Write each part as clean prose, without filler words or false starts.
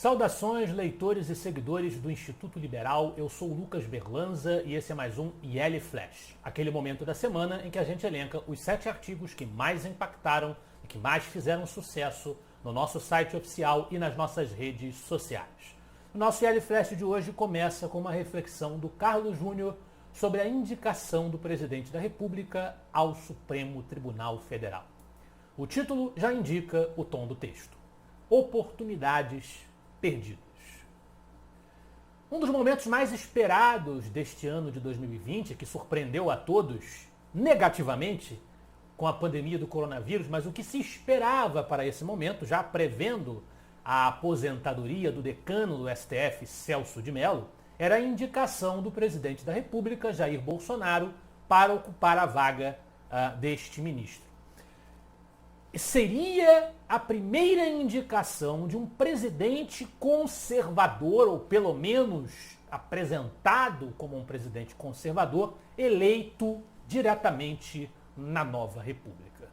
Saudações, leitores e seguidores do Instituto Liberal. Eu sou o Lucas Berlanza e esse é mais um IL Flash, aquele momento da semana em que a gente elenca os 7 artigos que mais impactaram e que mais fizeram sucesso no nosso site oficial e nas nossas redes sociais. O nosso IL Flash de hoje começa com uma reflexão do Carlos Júnior sobre a indicação do presidente da República ao Supremo Tribunal Federal. O título já indica o tom do texto: Oportunidades perdidas. Um dos momentos mais esperados deste ano de 2020, que surpreendeu a todos negativamente com a pandemia do coronavírus, mas o que se esperava para esse momento, já prevendo a aposentadoria do decano do STF, Celso de Mello, era a indicação do presidente da República, Jair Bolsonaro, para ocupar a vaga deste ministro. Seria a primeira indicação de um presidente conservador, ou pelo menos apresentado como um presidente conservador, eleito diretamente na nova República.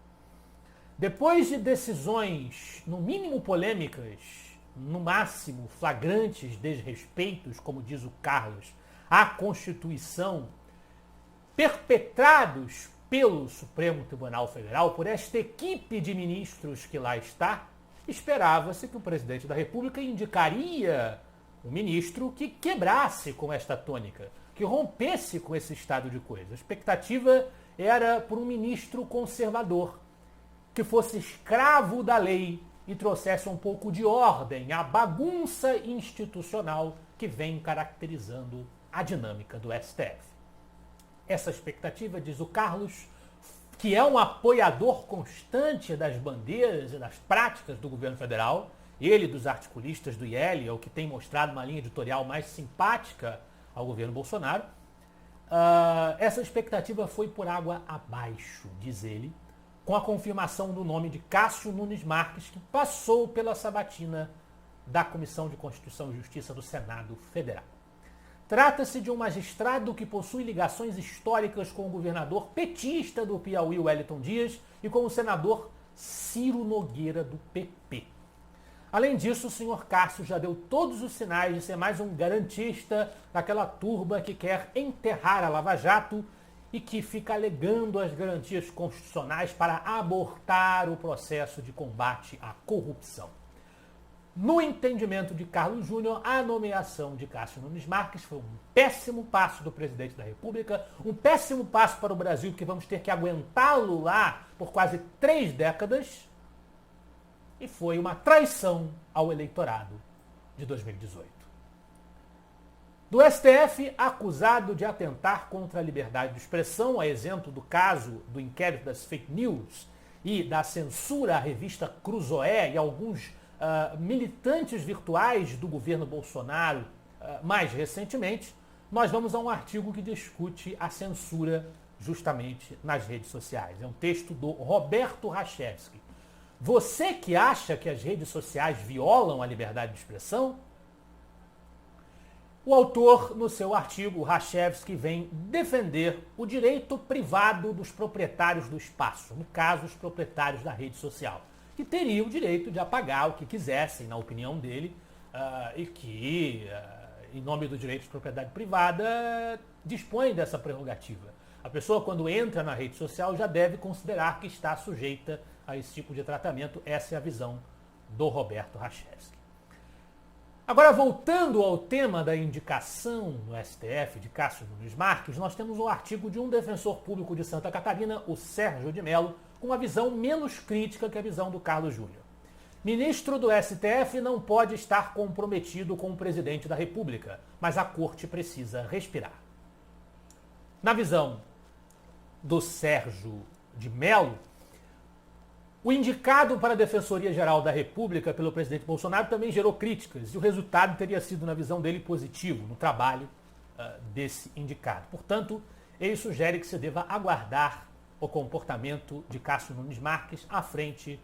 Depois de decisões, no mínimo polêmicas, no máximo flagrantes desrespeitos, como diz o Carlos, à Constituição, perpetrados pelo Supremo Tribunal Federal, por esta equipe de ministros que lá está, esperava-se que o presidente da República indicaria um ministro que quebrasse com esta tônica, que rompesse com esse estado de coisas. A expectativa era por um ministro conservador, que fosse escravo da lei e trouxesse um pouco de ordem à bagunça institucional que vem caracterizando a dinâmica do STF. Essa expectativa, diz o Carlos, que é um apoiador constante das bandeiras e das práticas do governo federal, ele dos articulistas do IL, é o que tem mostrado uma linha editorial mais simpática ao governo Bolsonaro, essa expectativa foi por água abaixo, diz ele, com a confirmação do nome de Cássio Nunes Marques, que passou pela sabatina da Comissão de Constituição e Justiça do Senado Federal. Trata-se de um magistrado que possui ligações históricas com o governador petista do Piauí, Wellington Dias, e com o senador Ciro Nogueira, do PP. Além disso, o senhor Cássio já deu todos os sinais de ser mais um garantista daquela turba que quer enterrar a Lava Jato e que fica alegando as garantias constitucionais para abortar o processo de combate à corrupção. No entendimento de Carlos Júnior, a nomeação de Cássio Nunes Marques foi um péssimo passo do presidente da República, um péssimo passo para o Brasil, porque vamos ter que aguentá-lo lá por quase 3 décadas, e foi uma traição ao eleitorado de 2018. Do STF, acusado de atentar contra a liberdade de expressão, a exemplo do caso do inquérito das fake news e da censura à revista Cruzoé e alguns militantes virtuais do governo Bolsonaro mais recentemente, nós vamos a um artigo que discute a censura justamente nas redes sociais. É um texto do Roberto Rachevski. Você que acha que as redes sociais violam a liberdade de expressão? O autor, no seu artigo, Rachevski, vem defender o direito privado dos proprietários do espaço, no caso, os proprietários da rede social, que teriam o direito de apagar o que quisessem, na opinião dele, e que, em nome do direito de propriedade privada, dispõe dessa prerrogativa. A pessoa, quando entra na rede social, já deve considerar que está sujeita a esse tipo de tratamento. Essa é a visão do Roberto Rachevski. Agora, voltando ao tema da indicação no STF de Cássio Nunes Marques, nós temos um artigo de um defensor público de Santa Catarina, o Sérgio de Mello, com uma visão menos crítica que a visão do Carlos Júnior. Ministro do STF não pode estar comprometido com o presidente da República, mas a corte precisa respirar. Na visão do Sérgio de Mello, o indicado para a Defensoria-Geral da República pelo presidente Bolsonaro também gerou críticas, e o resultado teria sido, na visão dele, positivo no trabalho desse indicado. Portanto, ele sugere que se deva aguardar o comportamento de Cássio Nunes Marques à frente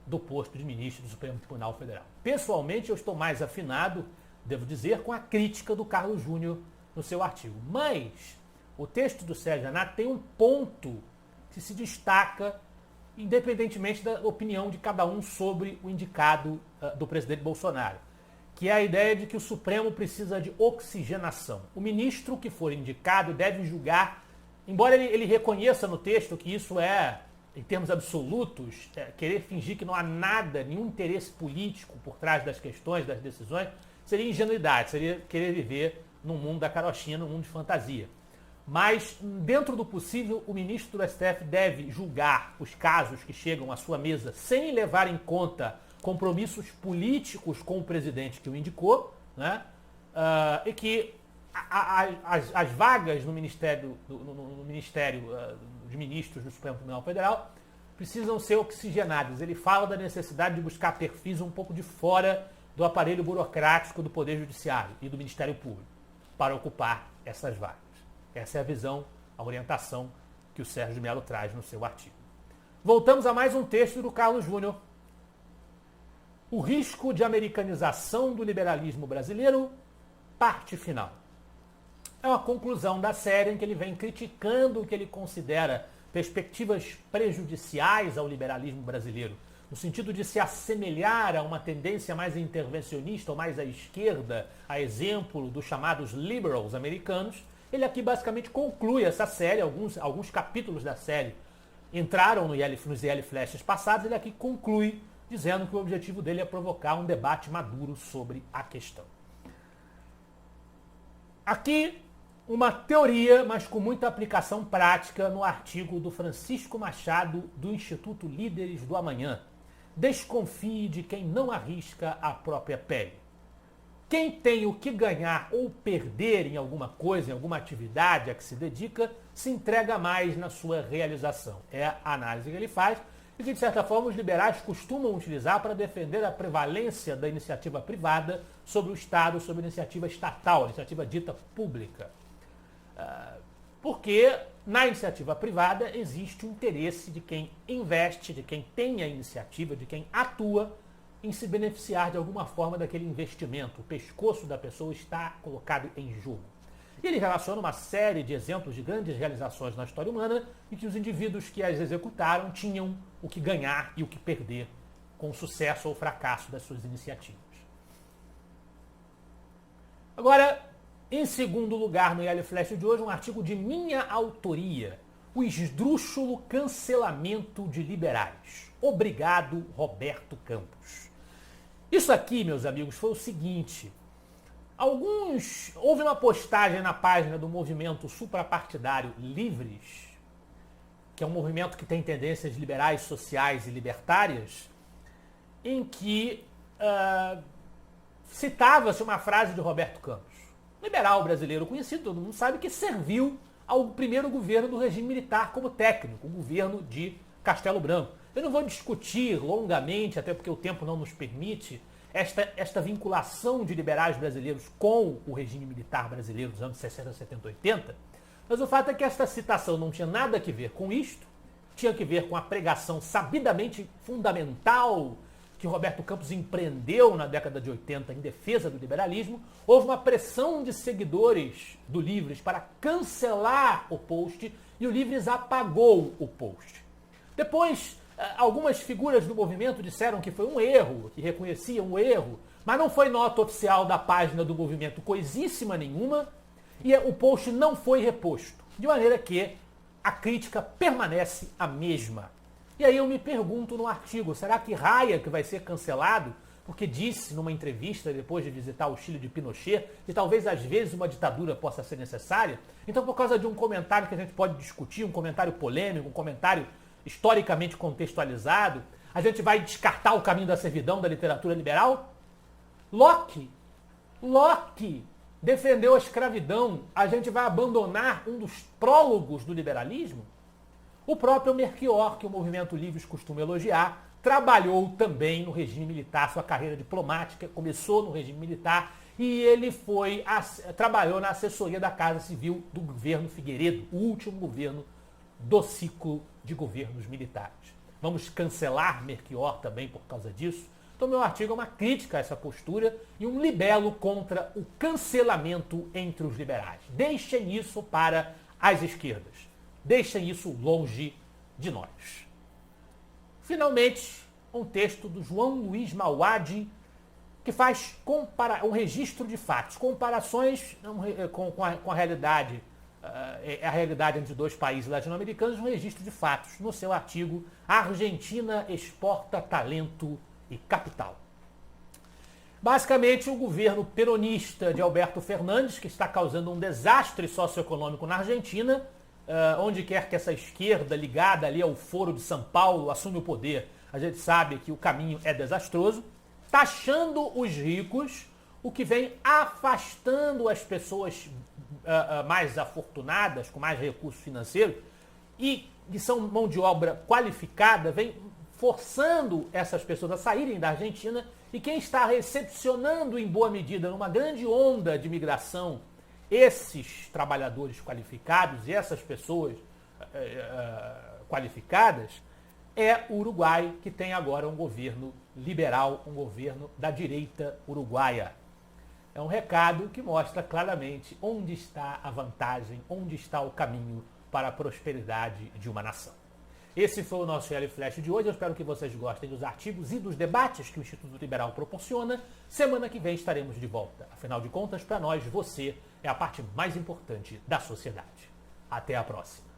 do posto de ministro do Supremo Tribunal Federal. Pessoalmente, eu estou mais afinado, devo dizer, com a crítica do Carlos Júnior no seu artigo. Mas o texto do Sérgio Renato tem um ponto que se destaca independentemente da opinião de cada um sobre o indicado do presidente Bolsonaro, que é a ideia de que o Supremo precisa de oxigenação. O ministro que for indicado deve julgar, embora ele reconheça no texto que isso é, em termos absolutos, querer fingir que não há nada, nenhum interesse político por trás das questões, das decisões, seria ingenuidade, seria querer viver num mundo da carochinha, num mundo de fantasia. Mas, dentro do possível, o ministro do STF deve julgar os casos que chegam à sua mesa sem levar em conta compromissos políticos com o presidente que o indicou, né? E que as vagas no Ministério de Ministros do Supremo Tribunal Federal precisam ser oxigenadas. Ele fala da necessidade de buscar perfis um pouco de fora do aparelho burocrático do Poder Judiciário e do Ministério Público para ocupar essas vagas. Essa é a visão, a orientação que o Sérgio de Mello traz no seu artigo. Voltamos a mais um texto do Carlos Júnior. O risco de americanização do liberalismo brasileiro, parte final. É uma conclusão da série em que ele vem criticando o que ele considera perspectivas prejudiciais ao liberalismo brasileiro, no sentido de se assemelhar a uma tendência mais intervencionista ou mais à esquerda, a exemplo dos chamados liberals americanos. Ele aqui basicamente conclui essa série, alguns capítulos da série entraram nos IL Flashes passados, ele aqui conclui dizendo que o objetivo dele é provocar um debate maduro sobre a questão. Aqui, uma teoria, mas com muita aplicação prática no artigo do Francisco Machado, do Instituto Líderes do Amanhã. Desconfie de quem não arrisca a própria pele. Quem tem o que ganhar ou perder em alguma coisa, em alguma atividade a que se dedica, se entrega mais na sua realização. É a análise que ele faz e que, de certa forma, os liberais costumam utilizar para defender a prevalência da iniciativa privada sobre o Estado, sobre a iniciativa estatal, a iniciativa dita pública. Porque na iniciativa privada existe o interesse de quem investe, de quem tem a iniciativa, de quem atua em se beneficiar de alguma forma daquele investimento. O pescoço da pessoa está colocado em jogo. E ele relaciona uma série de exemplos de grandes realizações na história humana em que os indivíduos que as executaram tinham o que ganhar e o que perder com o sucesso ou fracasso das suas iniciativas. Agora, em segundo lugar no IL Flash de hoje, um artigo de minha autoria, o esdrúxulo cancelamento de liberais. Obrigado, Roberto Campos. Isso aqui, meus amigos, foi o seguinte. Houve uma postagem na página do movimento suprapartidário Livres, que é um movimento que tem tendências liberais, sociais e libertárias, em que citava-se uma frase de Roberto Campos, liberal brasileiro conhecido, todo mundo sabe, que serviu ao primeiro governo do regime militar como técnico, o governo de Castelo Branco. Eu não vou discutir longamente, até porque o tempo não nos permite, esta vinculação de liberais brasileiros com o regime militar brasileiro dos anos 60, 70, 80, mas o fato é que esta citação não tinha nada a ver com isto, tinha que ver com a pregação sabidamente fundamental que Roberto Campos empreendeu na década de 80 em defesa do liberalismo. Houve uma pressão de seguidores do Livres para cancelar o post e o Livres apagou o post. Depois, algumas figuras do movimento disseram que foi um erro, que reconheciam o erro, mas não foi nota oficial da página do movimento coisíssima nenhuma e o post não foi reposto. De maneira que a crítica permanece a mesma. E aí eu me pergunto no artigo, será que Hayek vai ser cancelado porque disse numa entrevista depois de visitar o Chile de Pinochet que talvez às vezes uma ditadura possa ser necessária? Então, por causa de um comentário que a gente pode discutir, um comentário polêmico, um comentário historicamente contextualizado, a gente vai descartar o caminho da servidão da literatura liberal? Locke defendeu a escravidão, a gente vai abandonar um dos prólogos do liberalismo? O próprio Melchior, que o movimento Livres costuma elogiar, trabalhou também no regime militar, sua carreira diplomática começou no regime militar e ele trabalhou na assessoria da Casa Civil do governo Figueiredo, o último governo do ciclo de governos militares. Vamos cancelar Melchior também por causa disso? Então, meu artigo é uma crítica a essa postura e um libelo contra o cancelamento entre os liberais. Deixem isso para as esquerdas. Deixem isso longe de nós. Finalmente, um texto do João Luiz Mauad, que faz um registro de fatos, comparações com a realidade, a realidade entre dois países latino-americanos, um registro de fatos, no seu artigo A Argentina exporta talento e capital. Basicamente, o governo peronista de Alberto Fernandes, que está causando um desastre socioeconômico na Argentina, onde quer que essa esquerda ligada ali ao Foro de São Paulo assume o poder, a gente sabe que o caminho é desastroso, taxando os ricos, o que vem afastando as pessoas mais afortunadas, com mais recursos financeiros, e que são mão de obra qualificada, vem forçando essas pessoas a saírem da Argentina, e quem está recepcionando em boa medida, numa grande onda de migração, esses trabalhadores qualificados e essas pessoas qualificadas, é o Uruguai, que tem agora um governo liberal, um governo da direita uruguaia. É um recado que mostra claramente onde está a vantagem, onde está o caminho para a prosperidade de uma nação. Esse foi o nosso GL Flash de hoje. Eu espero que vocês gostem dos artigos e dos debates que o Instituto Liberal proporciona. Semana que vem estaremos de volta. Afinal de contas, para nós, você é a parte mais importante da sociedade. Até a próxima.